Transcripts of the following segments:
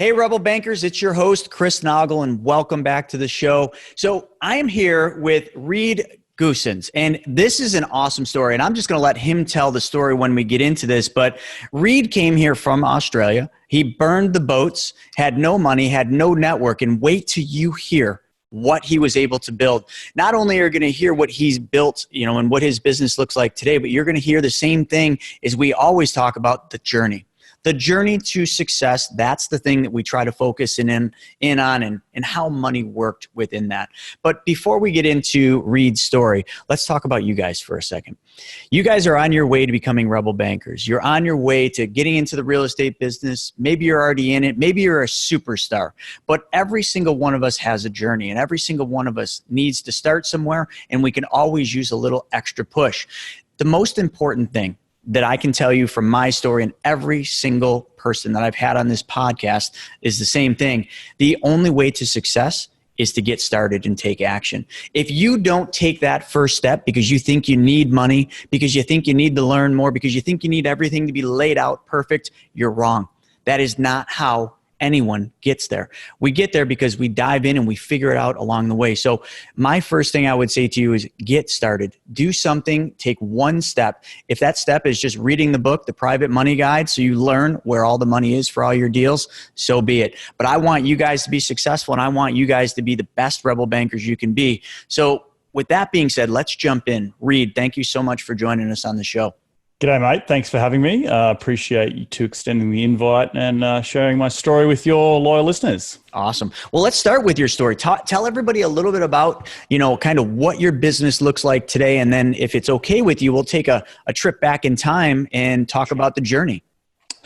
Hey, Rebel Bankers, it's your host, Chris Noggle, and welcome back to the show. So I am here with Reed Goossens, and this is an awesome story, and I'm just going to let him tell the story when we get into this, but Reed came here from Australia. He burned the boats, had no money, had no network, and wait till you hear what he was able to build. Not only are you going to hear what he's built, and what his business looks like today, but you're going to hear the same thing as we always talk about, the journey. The journey to success, that's the thing that we try to focus in on and how money worked within that. But before we get into Reed's story, let's talk about you guys for a second. You guys are on your way to becoming Rebel Bankers. You're on your way to getting into the real estate business. Maybe you're already in it. Maybe you're a superstar. But every single one of us has a journey, and every single one of us needs to start somewhere, and we can always use a little extra push. The most important thing that I can tell you from my story, and every single person that I've had on this podcast is the same thing. The only way to success is to get started and take action. If you don't take that first step because you think you need money, because you think you need to learn more, because you think you need everything to be laid out perfect, you're wrong. That is not how anyone gets there. We get there because we dive in and we figure it out along the way. So my first thing I would say to you is get started. Do something. Take one step. If that step is just reading the book, The Private Money Guide, so you learn where all the money is for all your deals, so be it. But I want you guys to be successful, and I want you guys to be the best Rebel Bankers you can be. So with that being said, let's jump in. Reed, thank you so much for joining us on the show. G'day, mate. Thanks for having me. Appreciate you two extending the invite and sharing my story with your loyal listeners. Awesome. Well, let's start with your story. Tell everybody a little bit about, kind of what your business looks like today. And then if it's okay with you, we'll take a trip back in time and talk about the journey.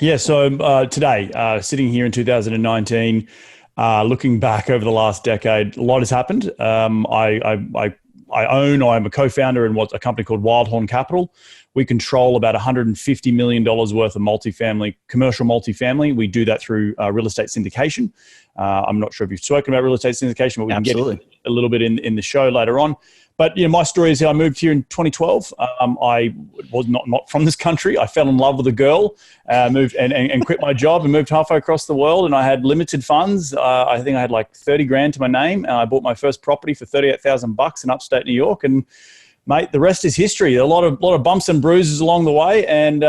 Yeah. So today, sitting here in 2019, looking back over the last decade, a lot has happened. I'm a co-founder in a company called Wildhorn Capital. We control about $150 million worth of commercial multifamily. We do that through real estate syndication. I'm not sure if you've spoken about real estate syndication, but we can get a little bit in the show later on. But my story is I moved here in 2012. I was not from this country. I fell in love with a girl, moved and quit my job and moved halfway across the world. And I had limited funds. I think I had like 30 grand to my name. I bought my first property for $38,000 in upstate New York. And mate, the rest is history. A lot of bumps and bruises along the way. And,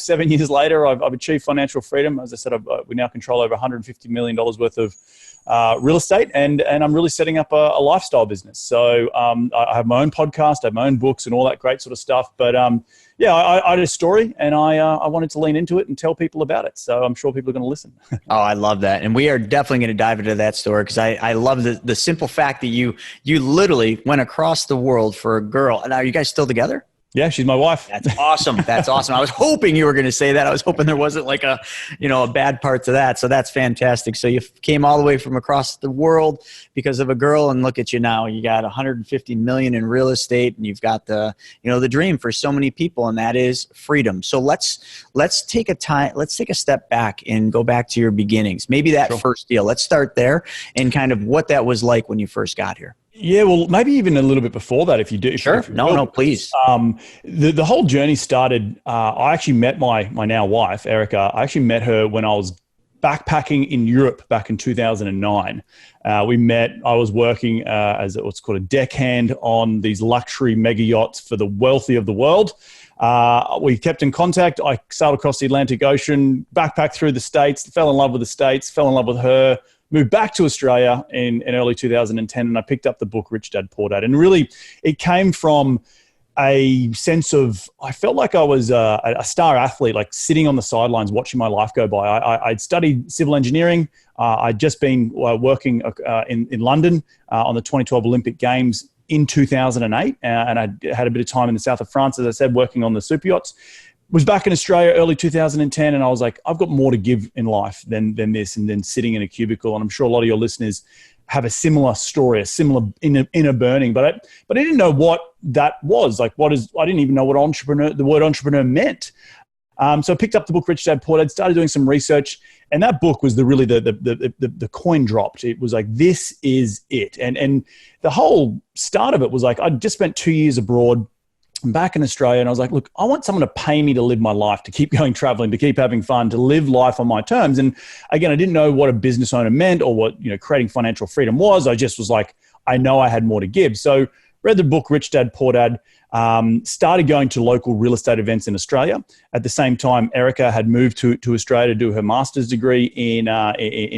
7 years later, I've achieved financial freedom. As I said, we now control over $150 million worth of real estate. And I'm really setting up a lifestyle business. So I have my own podcast, I have my own books and all that great sort of stuff. But I had a story, and I wanted to lean into it and tell people about it. So I'm sure people are going to listen. Oh, I love that. And we are definitely going to dive into that story because I love the simple fact that you literally went across the world for a girl. And are you guys still together? Yeah, she's my wife. That's awesome. That's awesome. I was hoping you were going to say that. I was hoping there wasn't like a bad part to that. So that's fantastic. So you came all the way from across the world because of a girl, and look at you now. You got 150 million in real estate, and you've got the dream for so many people, and that is freedom. So let's take a step back and go back to your beginnings. Maybe that first deal. Let's start there and kind of what that was like when you first got here. Yeah, well, maybe even a little bit before that, if you do. Sure. No, please. The whole journey started. I actually met my now wife, Erica. I actually met her when I was backpacking in Europe back in 2009. We met. I was working as what's called a deckhand on these luxury mega yachts for the wealthy of the world. We kept in contact. I sailed across the Atlantic Ocean, backpacked through the States, fell in love with the States, fell in love with her. Moved back to Australia in early 2010, and I picked up the book Rich Dad Poor Dad. And really, it came from a sense of, I felt like I was a star athlete, like sitting on the sidelines watching my life go by. I'd studied civil engineering. I'd just been working in London on the 2012 Olympic Games in 2008, and I had a bit of time in the south of France, as I said, working on the super yachts. Was back in Australia early 2010, and I was like, I've got more to give in life than this, and then sitting in a cubicle. And I'm sure a lot of your listeners have a similar story, a similar inner burning, but I didn't know what that was. Like, I didn't even know what the word entrepreneur meant. So I picked up the book Rich Dad Poor Dad, started doing some research, and that book was the coin dropped. It was like, this is it. And the whole start of it was like, I'd just spent 2 years abroad. I'm back in Australia, and I was like, look, I want someone to pay me to live my life, to keep going traveling, to keep having fun, to live life on my terms. And again, I didn't know what a business owner meant or what, creating financial freedom was. I just was like, I know I had more to give. So read the book, Rich Dad, Poor Dad, started going to local real estate events in Australia. At the same time, Erica had moved to Australia to do her master's degree in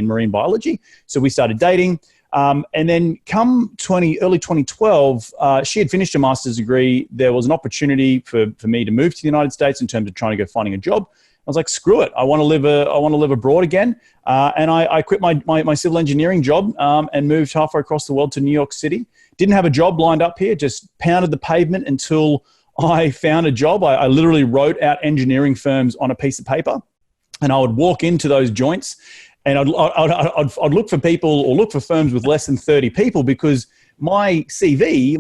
marine biology. So we started dating. And then come early 2012, she had finished a master's degree. There was an opportunity for me to move to the United States in terms of trying to go finding a job. I was like, screw it. I want to live abroad again. And I quit my civil engineering job and moved halfway across the world to New York City. Didn't have a job lined up here, just pounded the pavement until I found a job. I literally wrote out engineering firms on a piece of paper, and I would walk into those joints. And I'd look for people or look for firms with less than 30 people because my CV,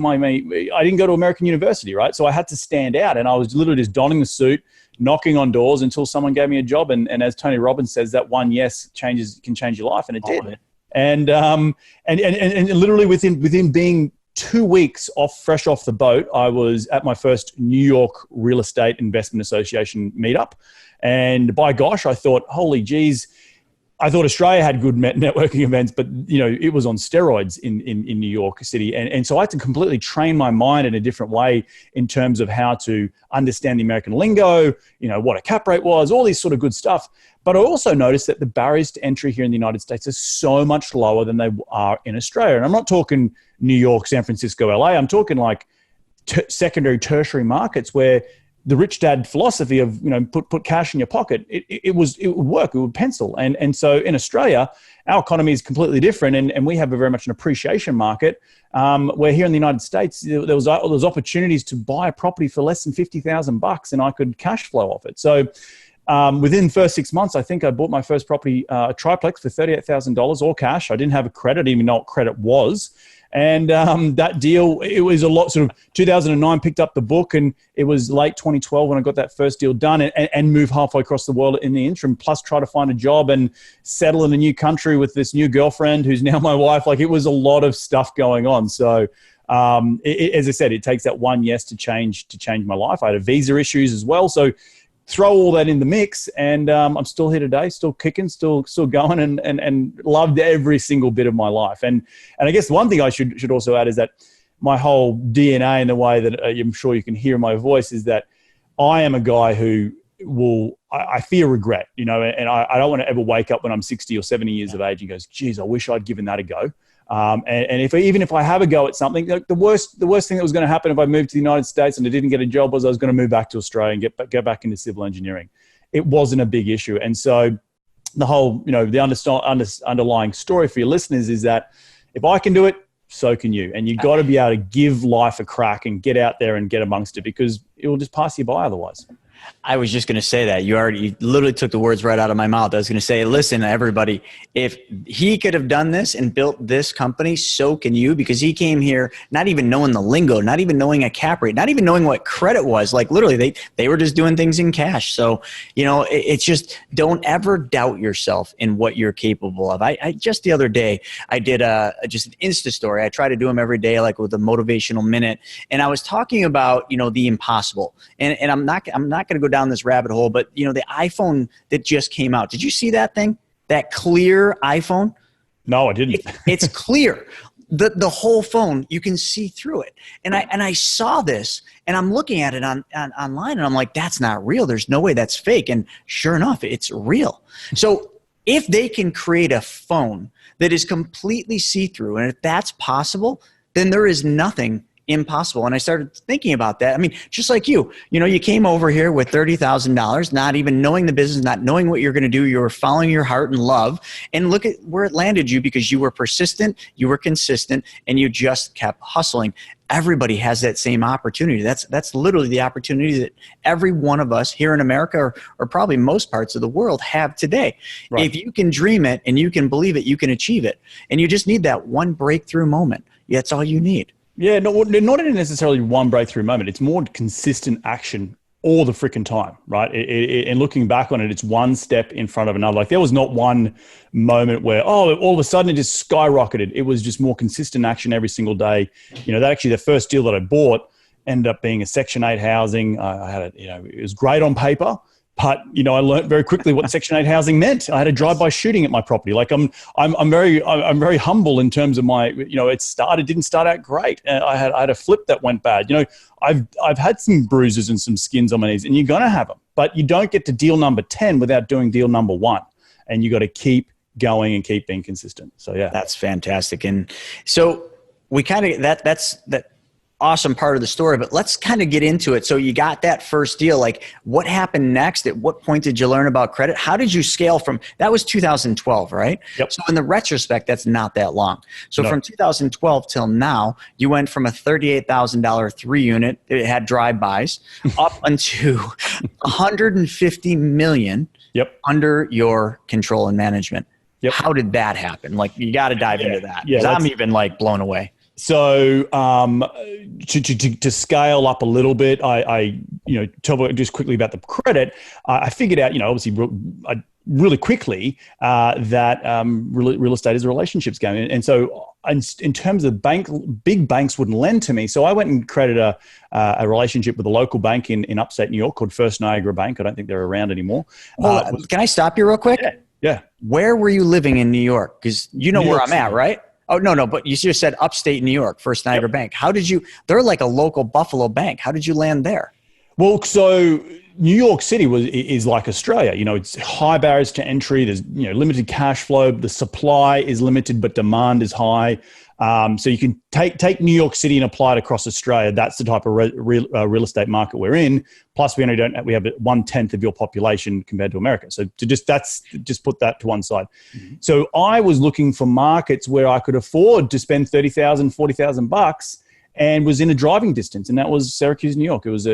I didn't go to American University, right? So I had to stand out, and I was literally just donning the suit, knocking on doors until someone gave me a job. And as Tony Robbins says, that one yes can change your life, and it did. And literally within being 2 weeks fresh off the boat, I was at my first New York Real Estate Investment Association meetup, and by gosh, I thought, holy geez. I thought Australia had good networking events, but it was on steroids in New York City, and so I had to completely train my mind in a different way in terms of how to understand the American lingo, what a cap rate was, all these sort of good stuff. But I also noticed that the barriers to entry here in the United States are so much lower than they are in Australia, and I'm not talking New York, San Francisco, LA. I'm talking like secondary, tertiary markets where the rich dad philosophy of, put cash in your pocket, it would work, it would pencil. And so in Australia, our economy is completely different, and we have a very much an appreciation market, where here in the United States, there was opportunities to buy a property for less than $50,000 and I could cash flow off it. So within the first 6 months, I think I bought my first property, a triplex for $38,000 all cash. I didn't have a credit, I didn't even know what credit was. And that deal, it was a lot, sort of 2009, picked up the book, and it was late 2012 when I got that first deal done and moved halfway across the world in the interim, plus try to find a job and settle in a new country with this new girlfriend who's now my wife. Like, it was a lot of stuff going on. So as I said, it takes that one yes to change my life. I had a visa issues as well. So throw all that in the mix, and I'm still here today, still kicking, still going, and loved every single bit of my life. And I guess one thing I should also add is that my whole DNA, and the way that I'm sure you can hear in my voice, is that I am a guy who I fear regret, and I don't want to ever wake up when I'm 60 or 70 years of age and goes, geez, I wish I'd given that a go. And if I have a go at something, the worst thing that was going to happen if I moved to the United States and I didn't get a job was I was going to move back to Australia and get back into civil engineering. It wasn't a big issue. And so the whole, the underlying story for your listeners is that if I can do it, so can you. And you've got to be able to give life a crack and get out there and get amongst it, because it will just pass you by otherwise. I was just going to say that. You literally took the words right out of my mouth. I was going to say, listen, everybody, if he could have done this and built this company, so can you, because he came here not even knowing the lingo, not even knowing a cap rate, not even knowing what credit was. Like, literally, they were just doing things in cash. So, it's just, don't ever doubt yourself in what you're capable of. I just the other day, I did just an Insta story. I try to do them every day, like with a motivational minute. And I was talking about, the impossible. And I'm not going to go down this rabbit hole, but the iPhone that just came out, did you see that thing, that clear iPhone? No, I didn't. It's clear. The whole phone, you can see through it. And I saw this, and I'm looking at it online, and I'm like, that's not real. There's no way that's fake. And sure enough, it's real. So if they can create a phone that is completely see-through, and if that's possible, then there is nothing impossible. And I started thinking about that. I mean, just like you came over here with $30,000, not even knowing the business, not knowing what you're going to do. You were following your heart and love, and look at where it landed you, because you were persistent, you were consistent, and you just kept hustling. Everybody has that same opportunity. That's literally the opportunity that every one of us here in America, or probably most parts of the world, have today. Right. If you can dream it and you can believe it, you can achieve it. And you just need that one breakthrough moment. That's all you need. Yeah, not in necessarily one breakthrough moment. It's more consistent action all the freaking time, right? And looking back on it, it's one step in front of another. Like, there was not one moment where, all of a sudden it just skyrocketed. It was just more consistent action every single day. That actually, the first deal that I bought, ended up being a Section 8 housing. I had it was great on paper. But I learned very quickly what Section 8 housing meant. I had a drive-by shooting at my property. Like I'm very humble in terms of my. It didn't start out great. I had a flip that went bad. I've had some bruises and some skins on my knees, and you're gonna have them. But you don't get to deal number 10 without doing deal number 1, and you got to keep going and keep being consistent. So yeah, that's fantastic. And so we kind of that's awesome part of the story, but let's kind of get into it. So you got that first deal. Like, what happened next? At what point did you learn about credit? How did you scale from that? Was 2012, right? Yep. So in the retrospect, that's not that long. So from 2012 till now, you went from a $38,000 3-unit, it had drive-bys, up into 150 million under your control and management. Yep. How did that happen? Like, you got to dive into that. Yeah, I'm even like blown away. So to scale up a little bit, I tell just quickly about the credit. I figured out, obviously really quickly that real estate is a relationships game, and so in terms of big banks wouldn't lend to me. So I went and created a relationship with a local bank in upstate New York called First Niagara Bank. I don't think they're around anymore. Can I stop you real quick? Yeah. Where were you living in New York? Because where I'm at, right? Oh, no, but you just said upstate New York, First Niagara Bank. How did you, they're like a local Buffalo bank. How did you land there? Well, so New York City is like Australia. It's high barriers to entry. There's, limited cash flow. The supply is limited, but demand is high. So you can take New York City and apply it across Australia. That's the type of real estate market we're in. Plus, we have 1/10 of your population compared to America. So just put that to one side. Mm-hmm. So I was looking for markets where I could afford to spend $30,000, $40,000 and was in a driving distance, and that was Syracuse, New York. It was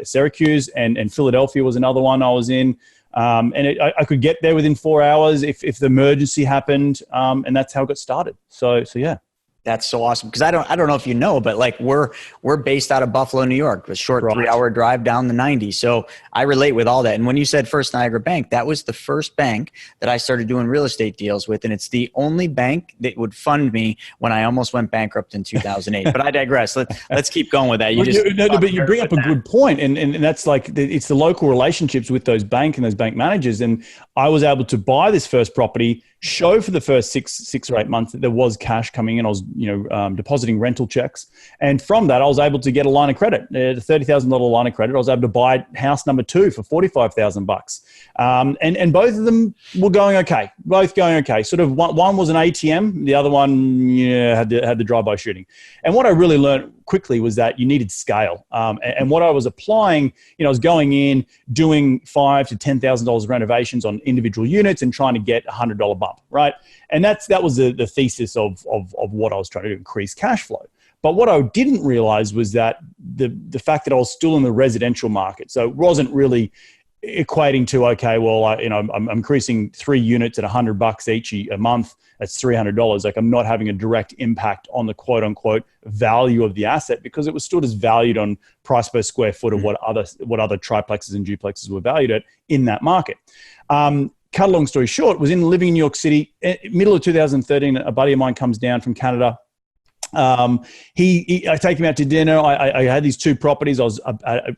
Syracuse and Philadelphia was another one I was in. I could get there within 4 hours if the emergency happened, and that's how it got started. So yeah. That's so awesome. Because I don't know if you know, but like we're based out of Buffalo, New York, a short 3-hour drive down the 90. So I relate with all that. And when you said First Niagara Bank, that was the first bank that I started doing real estate deals with. And it's the only bank that would fund me when I almost went bankrupt in 2008. But I digress. Let's keep going with that. But you bring up a good point. And that's like, it's the local relationships with those bank and those bank managers. And I was able to buy this first property, show for the first six or 8 months that there was cash coming in. I was, depositing rental checks. And from that, I was able to get a line of credit, the $30,000 line of credit. I was able to buy house number 2 for $45,000. And both of them were going okay. Both going okay. Sort of one was an ATM. The other one had the drive-by shooting. And what I really learned quickly was that you needed scale. And what I was applying, I was going in, doing $5,000 to $10,000 renovations on individual units and trying to get a $100 bump, right? And that was the thesis of what I was trying to do, increase cash flow. But what I didn't realize was that the fact that I was still in the residential market, so it wasn't really equating to, okay, well, I'm increasing 3 units at $100 each a month. That's $300. Like, I'm not having a direct impact on the quote unquote value of the asset because it was still just valued on price per square foot of what other triplexes and duplexes were valued at in that market. Cut a long story short, was living in New York City. Middle of 2013, a buddy of mine comes down from Canada. I take him out to dinner. I had these 2 properties. I was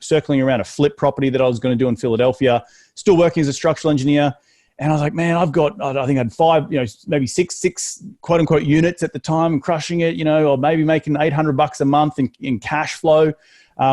circling around a flip property that I was going to do in Philadelphia, still working as a structural engineer. And I was like, man, I think I had 5, maybe six quote unquote units at the time, crushing it, or maybe making $800 a month in cash flow,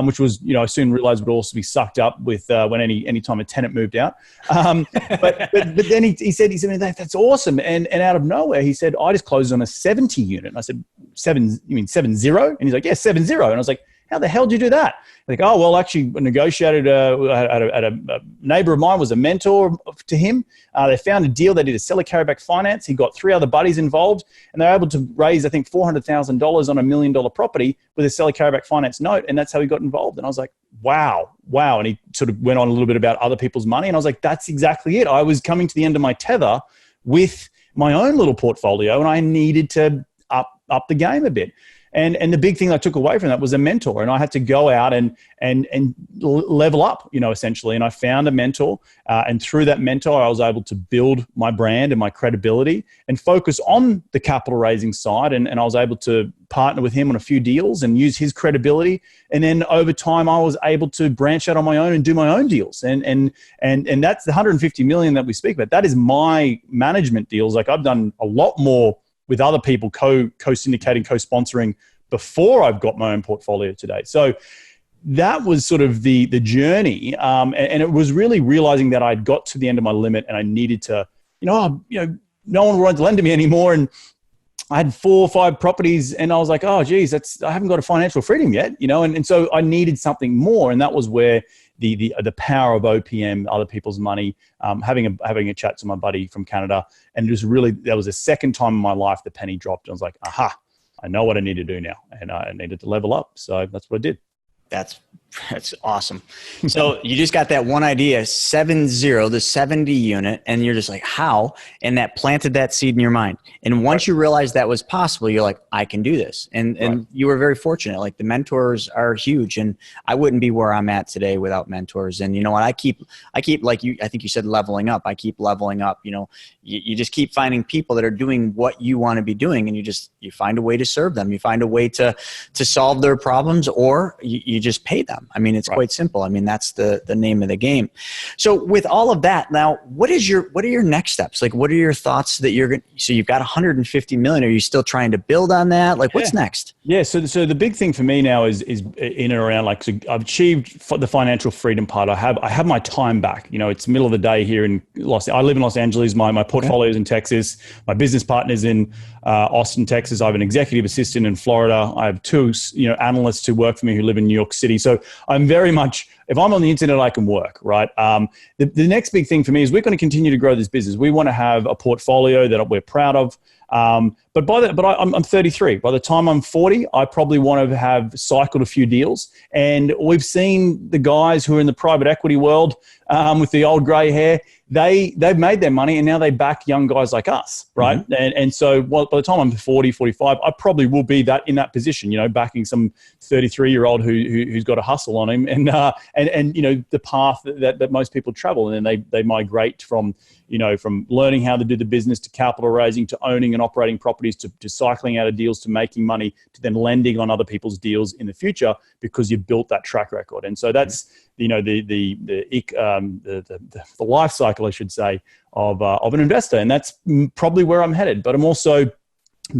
which was, I soon realized would also be sucked up with when any time a tenant moved out. But then he said, man, that's awesome. And out of nowhere, he said, I just closed on a 70 unit. And I said, 7, you mean 70? And he's like, yeah, 70. And I was like, how the hell did you do that? Like, oh, well, actually negotiated at a neighbor of mine was a mentor to him. They found a deal. They did a seller carryback finance. He got 3 other buddies involved, and they were able to raise, I think, $400,000 on $1 million property with a seller carryback finance note, and that's how he got involved. And I was like, wow. And he sort of went on a little bit about other people's money, and I was like, that's exactly it. I was coming to the end of my tether with my own little portfolio, and I needed to up the game a bit. And the big thing I took away from that was a mentor, and I had to go out and level up, essentially. And I found a mentor, and through that mentor, I was able to build my brand and my credibility and focus on the capital raising side. And I was able to partner with him on a few deals and use his credibility. And then over time, I was able to branch out on my own and do my own deals. And that's the 150 million that we speak about. That is my management deals. Like I've done a lot more with other people, co-syndicating, co-sponsoring before I've got my own portfolio today. So that was sort of the journey. And it was really realizing that I'd got to the end of my limit and I needed to, no one wanted to lend to me anymore. And I had 4 or 5 properties and I was like, oh, geez, I haven't got a financial freedom yet, and so I needed something more. And that was where the power of OPM, other people's money, having a chat to my buddy from Canada. And just really, that was the second time in my life the penny dropped. I was like, aha, I know what I need to do now. And I needed to level up. So that's what I did. That's awesome. So you just got that one idea, the 70 unit, and you're just like, how? And that planted that seed in your mind. And once you realized that was possible, you're like, I can do this. And you were very fortunate. Like the mentors are huge. And I wouldn't be where I'm at today without mentors. And you know what? I keep like you, I think you said leveling up. I keep leveling up. You just keep finding people that are doing what you want to be doing. And you find a way to serve them. You find a way to solve their problems, or you just pay them. I mean, it's quite simple. I mean, that's the name of the game. So with all of that, now, what are your next steps? Like, what are your thoughts that so you've got 150 million. Are you still trying to build on that? Like, what's next? Yeah. So the big thing for me now is in and around, like, so I've achieved the financial freedom part. I have my time back. It's middle of the day here in I live in Los Angeles. My portfolio is in Texas. My business partner's in Austin, Texas. I have an executive assistant in Florida. I have 2, analysts who work for me who live in New York City. So I'm very much, if I'm on the internet, I can work, right? The next big thing for me is we're going to continue to grow this business. We want to have a portfolio that we're proud of. But I'm 33. By the time I'm 40, I probably want to have cycled a few deals. And we've seen the guys who are in the private equity world with the old gray hair. They've made their money and now they back young guys like us, right? Mm-hmm. And so by the time I'm 40, 45, I probably will be in that position, backing some 33-year-old who's got a hustle on him and the path that most people travel. And then they migrate from learning how to do the business to capital raising to owning and operating properties to cycling out of deals to making money to then lending on other people's deals in the future because you've built that track record. And so that's the life cycle, I should say, of an investor, and that's probably where I'm headed. But I'm also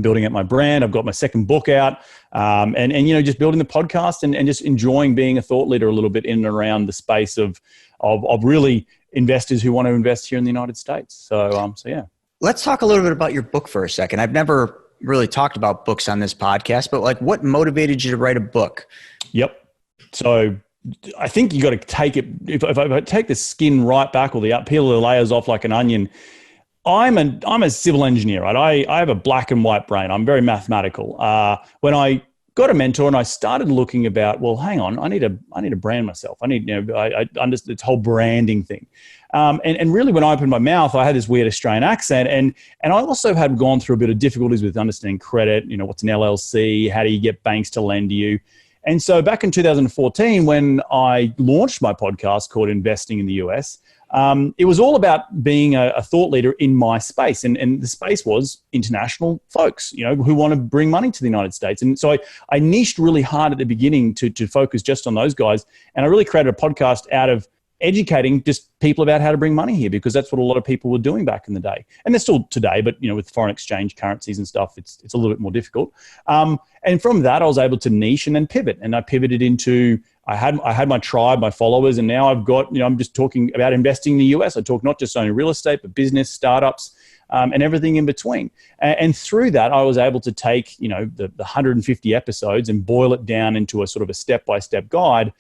building up my brand. I've got my second book out, and just building the podcast and just enjoying being a thought leader a little bit in and around the space of really investors who want to invest here in the United States. So yeah. Let's talk a little bit about your book for a second. I've never really talked about books on this podcast, but like, what motivated you to write a book? Yep. So I think you got to take it. If I take the skin right back or peel the layers off like an onion, I'm a civil engineer, right? I have a black and white brain. I'm very mathematical. When I got a mentor and I started looking about, well, hang on, I need to brand myself. I understand this whole branding thing. And really when I opened my mouth, I had this weird Australian accent. And I also had gone through a bit of difficulties with understanding credit, what's an LLC, how do you get banks to lend to you? And so back in 2014, when I launched my podcast called Investing in the US, it was all about being a thought leader in my space. And the space was international folks, who want to bring money to the United States. And so I niched really hard at the beginning to focus just on those guys. And I really created a podcast out of educating just people about how to bring money here, because that's what a lot of people were doing back in the day. And they're still today, but with foreign exchange currencies and stuff, it's a little bit more difficult. And from that, I was able to niche and then pivot. And I pivoted into, I had my tribe, my followers, and now I've got, I'm just talking about investing in the US. I talk not just only real estate, but business, startups, and everything in between. And through that, I was able to take, the 150 episodes and boil it down into a sort of a step-by-step guide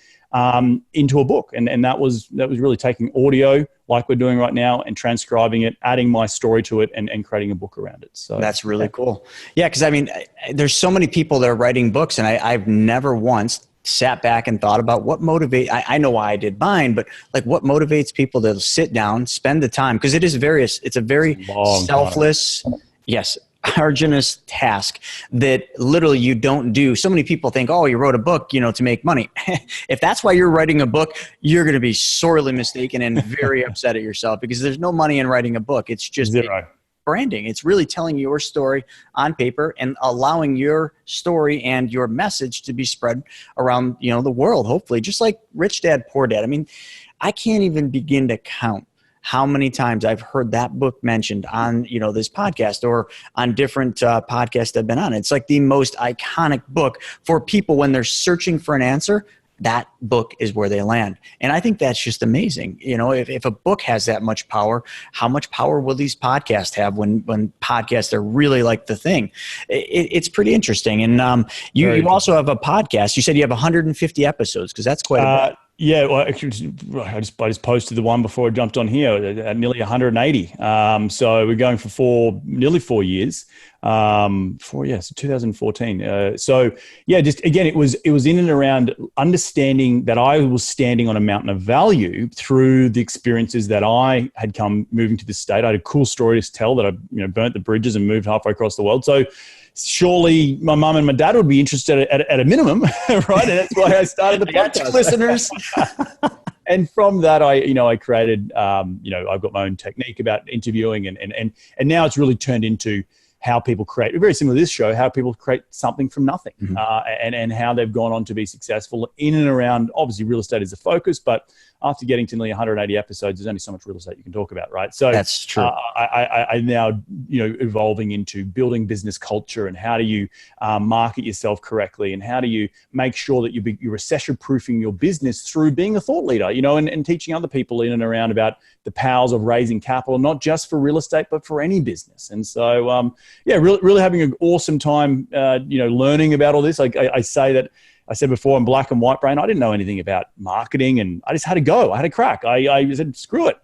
into a book. And that was really taking audio like we're doing right now and transcribing it, adding my story to it and creating a book around it. So that's really cool. Yeah. Cause I mean, there's so many people that are writing books and I've never once sat back and thought about what motivate. I know why I did mine, but like what motivates people to sit down, spend the time. Cause it's a very selfless, yes, arduous task that literally you don't do. So many people think, oh, you wrote a book, to make money. If that's why you're writing a book, you're going to be sorely mistaken and very upset at yourself because there's no money in writing a book. It's just zero. branding. It's really telling your story on paper and allowing your story and your message to be spread around, the world, hopefully, just like Rich Dad, Poor Dad. I mean, I can't even begin to count how many times I've heard that book mentioned on, this podcast or on different podcasts I've been on. It's like the most iconic book for people when they're searching for an answer. That book is where they land. And I think that's just amazing. If a book has that much power, how much power will these podcasts have when podcasts are really like the thing? It's pretty interesting. And you also have a podcast. You said you have 150 episodes, because that's quite a bit. Yeah, well, actually, I just posted the one before I jumped on here at nearly 180. So we're going for nearly 4 years. So 2014. So yeah, just again, it was in and around understanding that I was standing on a mountain of value through the experiences that I had come moving to this state. I had a cool story to tell that I burnt the bridges and moved halfway across the world. So surely my mum and my dad would be interested at a minimum, right? And that's why I started the podcast. Listeners. And from that, I created, I've got my own technique about interviewing, and now it's really turned into how people create, very similar to this show, how people create something from nothing, and how they've gone on to be successful in and around. Obviously, real estate is the focus, but after getting to nearly 180 episodes, there's only so much real estate you can talk about, right? So that's true. I now, evolving into building business culture, and how do you market yourself correctly, and how do you make sure that you're recession-proofing your business through being a thought leader, and teaching other people in and around about the powers of raising capital, not just for real estate, but for any business. And so, really having an awesome time, learning about all this. I say that, I said before, I'm black and white brain. I didn't know anything about marketing, and I just had to go. I had a crack. I said, screw it.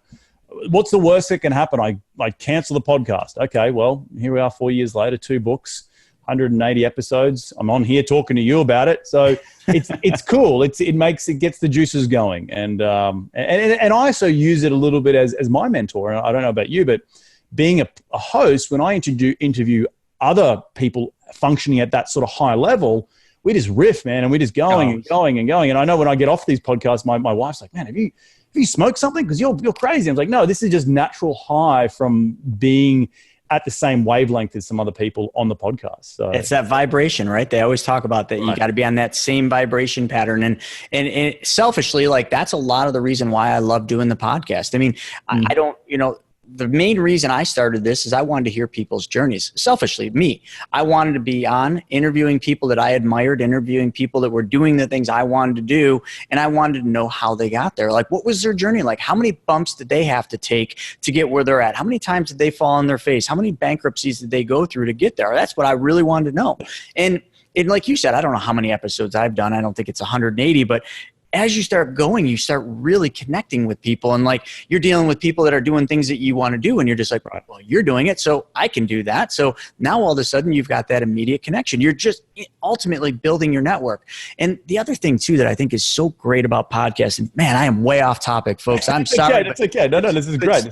What's the worst that can happen? I cancel the podcast. Okay, well, here we are 4 years later, 2 books, 180 episodes. I'm on here talking to you about it. So it's cool. It gets the juices going. And I also use it a little bit as my mentor. And I don't know about you, but being a host, when I interview other people functioning at that sort of high level, we just riff, man, and we're just going and going and going. And I know when I get off these podcasts, my wife's like, man, have you smoked something? Because you're crazy. I was like, no, this is just natural high from being at the same wavelength as some other people on the podcast. So it's that vibration, right? They always talk about that. You got to be on that same vibration pattern. And selfishly, like, that's a lot of the reason why I love doing the podcast. I mean, I don't, the main reason I started this is I wanted to hear people's journeys. Selfishly, me. I wanted to be on interviewing people that I admired, interviewing people that were doing the things I wanted to do, and I wanted to know how they got there. Like, what was their journey like? How many bumps did they have to take to get where they're at? How many times did they fall on their face? How many bankruptcies did they go through to get there? That's what I really wanted to know. And like you said, I don't know how many episodes I've done. I don't think it's 180, but as you start going, you start really connecting with people, and like, you're dealing with people that are doing things that you want to do, and you're just like, well, you're doing it, so I can do that. So now all of a sudden you've got that immediate connection. You're just ultimately building your network. And the other thing too that I think is so great about podcasts, and man, I am way off topic, folks. I'm sorry. It's okay. No, this is great.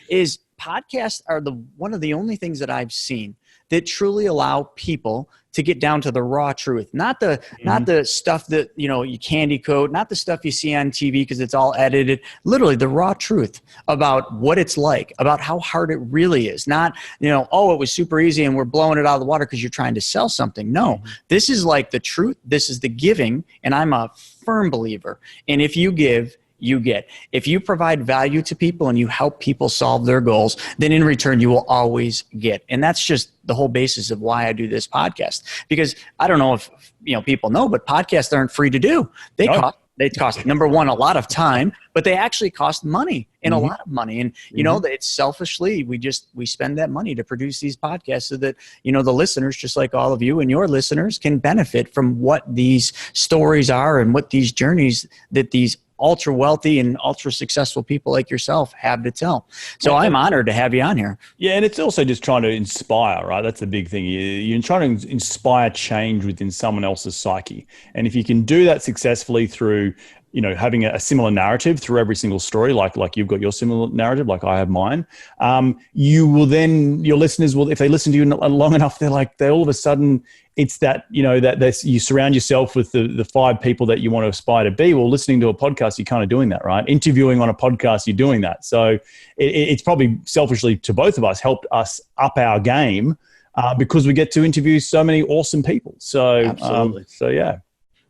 Is podcasts are one of the only things that I've seen that truly allow people to get down to the raw truth, not the stuff that, you candy coat, not the stuff you see on TV because it's all edited, literally the raw truth about what it's like, about how hard it really is. Not, it was super easy and we're blowing it out of the water because you're trying to sell something. No, this is like the truth. This is the giving. And I'm a firm believer. And if you give, you get. If you provide value to people and you help people solve their goals, then in return, you will always get. And that's just the whole basis of why I do this podcast. Because I don't know if people know, but podcasts aren't free to do. They cost, number one, a lot of time, but they actually cost money, and a lot of money. And, it's selfishly, we spend that money to produce these podcasts so that, the listeners, just like all of you and your listeners, can benefit from what these stories are and what these journeys that these ultra wealthy and ultra successful people like yourself have to tell. So I'm honored to have you on here. Yeah. And it's also just trying to inspire, right? That's the big thing. You're trying to inspire change within someone else's psyche. And if you can do that successfully through having a similar narrative through every single story, like you've got your similar narrative, like I have mine. You will then, your listeners will, if they listen to you long enough, they all of a sudden, it's that, that you surround yourself with the 5 people that you want to aspire to be. Well, listening to a podcast, you're kind of doing that, right? Interviewing on a podcast, you're doing that. So it's probably selfishly to both of us helped us up our game because we get to interview so many awesome people. So, absolutely. Yeah.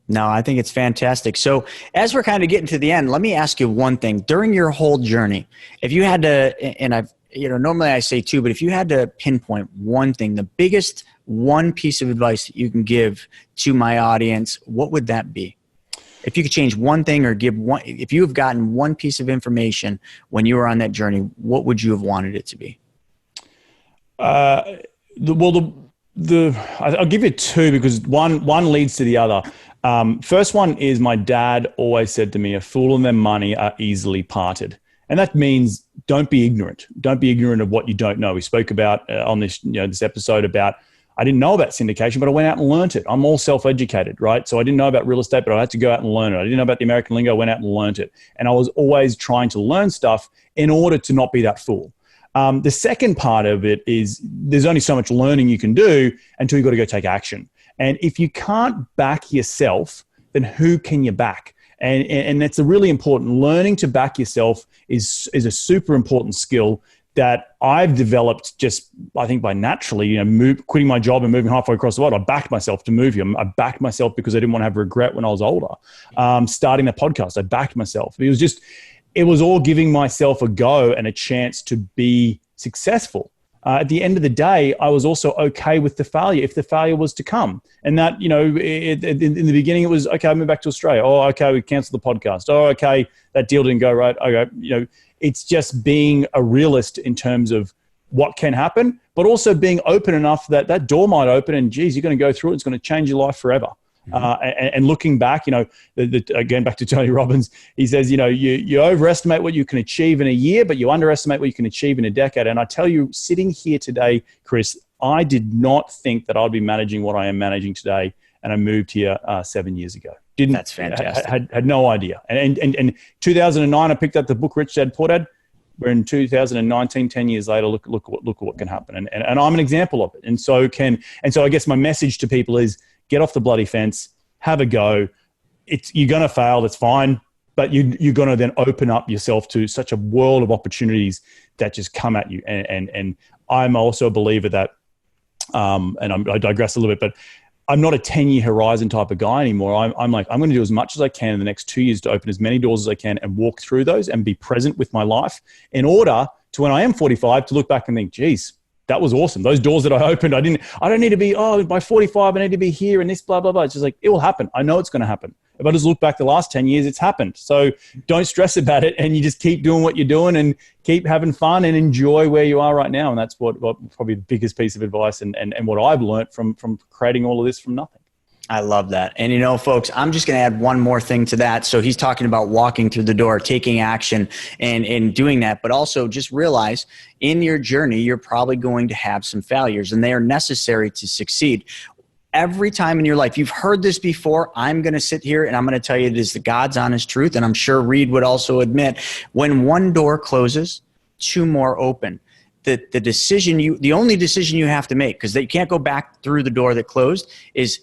No, I think it's fantastic. So as we're kind of getting to the end, let me ask you one thing. During your whole journey, if you had to, and I've, normally I say 2, but if you had to pinpoint one thing, the biggest one piece of advice that you can give to my audience, what would that be? If you could change one thing or give one, if you have gotten one piece of information when you were on that journey, what would you have wanted it to be? I'll give you 2 because one leads to the other. First one is my dad always said to me, a fool and their money are easily parted. And that means don't be ignorant. Don't be ignorant of what you don't know. We spoke about on this, this episode about, I didn't know about syndication, but I went out and learned it. I'm all self-educated, right? So I didn't know about real estate, but I had to go out and learn it. I didn't know about the American lingo. I went out and learned it. And I was always trying to learn stuff in order to not be that fool. The second part of it is there's only so much learning you can do until you've got to go take action. And if you can't back yourself, then who can you back? And that's a really important. Learning to back yourself is a super important skill that I've developed just, I think, by naturally, quitting my job and moving halfway across the world. I backed myself to move here. I backed myself because I didn't want to have regret when I was older. Starting the podcast, I backed myself. It was all giving myself a go and a chance to be successful. At the end of the day, I was also okay with the failure if the failure was to come. And that, in the beginning, it was, okay, I moved back to Australia. Oh, okay, we canceled the podcast. Oh, okay, that deal didn't go right. Okay, it's just being a realist in terms of what can happen, but also being open enough that that door might open and, geez, you're going to go through it. It's going to change your life forever. And looking back, again, back to Tony Robbins, he says, you overestimate what you can achieve in a year, but you underestimate what you can achieve in a decade. And I tell you, sitting here today, Chris, I did not think that I'd be managing what I am managing today. And I moved here 7 years ago. That's fantastic. Had no idea. And 2009, I picked up the book, Rich Dad, Poor Dad. We're in 2019, 10 years later, look what can happen. And I'm an example of it. And so I guess my message to people is, get off the bloody fence, have a go. You're going to fail, that's fine, but you're going to then open up yourself to such a world of opportunities that just come at you. And I'm also a believer that, I digress a little bit, but I'm not a 10-year horizon type of guy anymore. I'm like, I'm going to do as much as I can in the next 2 years to open as many doors as I can and walk through those and be present with my life in order to, when I am 45, to look back and think, geez, that was awesome. Those doors that I opened, I don't need to be, by 45, I need to be here and this, blah, blah, blah. It's just like, it will happen. I know it's going to happen. If I just look back the last 10 years, it's happened. So don't stress about it. And you just keep doing what you're doing and keep having fun and enjoy where you are right now. And that's what probably the biggest piece of advice and what I've learned from creating all of this from nothing. I love that. And folks, I'm just going to add one more thing to that. So he's talking about walking through the door, taking action and doing that, but also just realize in your journey, you're probably going to have some failures and they are necessary to succeed. Every time in your life, you've heard this before. I'm going to sit here and I'm going to tell you it is the God's honest truth. And I'm sure Reed would also admit when one door closes, 2 more open. The only decision you have to make, because you can't go back through the door that closed, is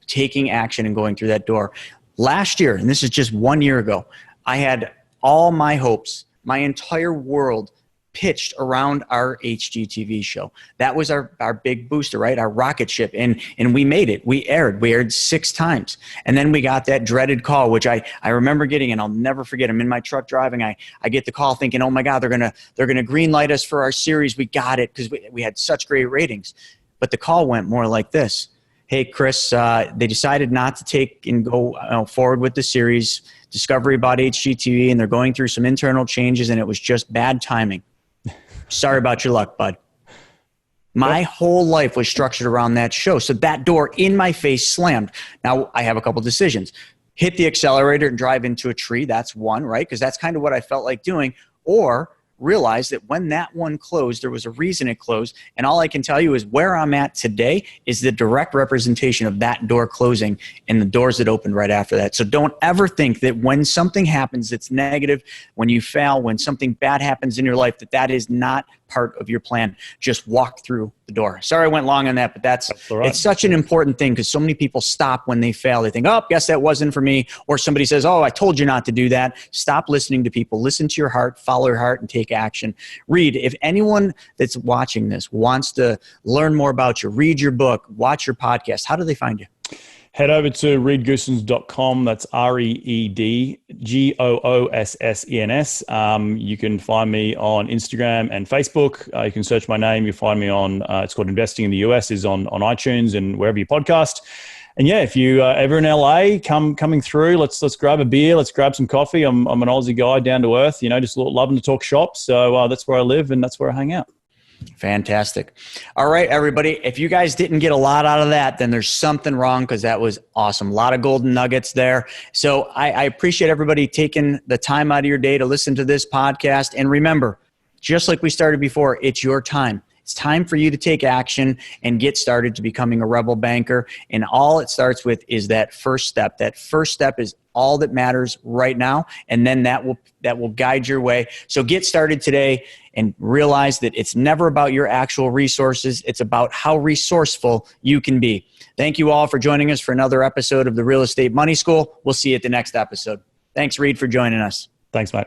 taking action and going through that door. Last year, and this is just 1 year ago, I had all my hopes, my entire world pitched around our HGTV show. That was our big booster, right? Our rocket ship. And we made it. We aired 6 times. And then we got that dreaded call, which I remember getting, and I'll never forget. I'm in my truck driving. I get the call thinking, oh my God, they're gonna green light us for our series. We got it, because we had such great ratings. But the call went more like this. Hey, Chris, they decided not to take and go forward with the series. Discovery bought HGTV, and they're going through some internal changes, and it was just bad timing. Sorry about your luck, bud. My whole life was structured around that show. So that door in my face slammed. Now, I have a couple decisions. Hit the accelerator and drive into a tree. That's one, right? Because that's kind of what I felt like doing. Or realized that when that one closed, there was a reason it closed. And all I can tell you is where I'm at today is the direct representation of that door closing and the doors that opened right after that. So don't ever think that when something happens that's negative, when you fail, when something bad happens in your life, that is not part of your plan. Just walk through the door. Sorry I went long on that, but that's all right. It's such an important thing because so many people stop when they fail. They think, oh, guess that wasn't for me. Or somebody says, oh, I told you not to do that. Stop listening to people. Listen to your heart, follow your heart, and take action. Read. If anyone that's watching this wants to learn more about you, read your book, watch your podcast, how do they find you? Head over to reedgoossens.com. That's REEDGOOSSENS. You can find me on Instagram and Facebook. You can search my name. You'll find me on, it's called Investing in the US, is on iTunes and wherever you podcast. And yeah, if you ever in LA, coming through, let's grab a beer, let's grab some coffee. I'm an Aussie guy, down to earth, just loving to talk shop. So that's where I live and that's where I hang out. Fantastic. All right, everybody. If you guys didn't get a lot out of that, then there's something wrong because that was awesome. A lot of golden nuggets there. So I appreciate everybody taking the time out of your day to listen to this podcast. And remember, just like we started before, it's your time. It's time for you to take action and get started to becoming a rebel banker. And all it starts with is that first step. That first step is all that matters right now. And then that will guide your way. So get started today and realize that it's never about your actual resources. It's about how resourceful you can be. Thank you all for joining us for another episode of the Real Estate Money School. We'll see you at the next episode. Thanks, Reed, for joining us. Thanks, mate.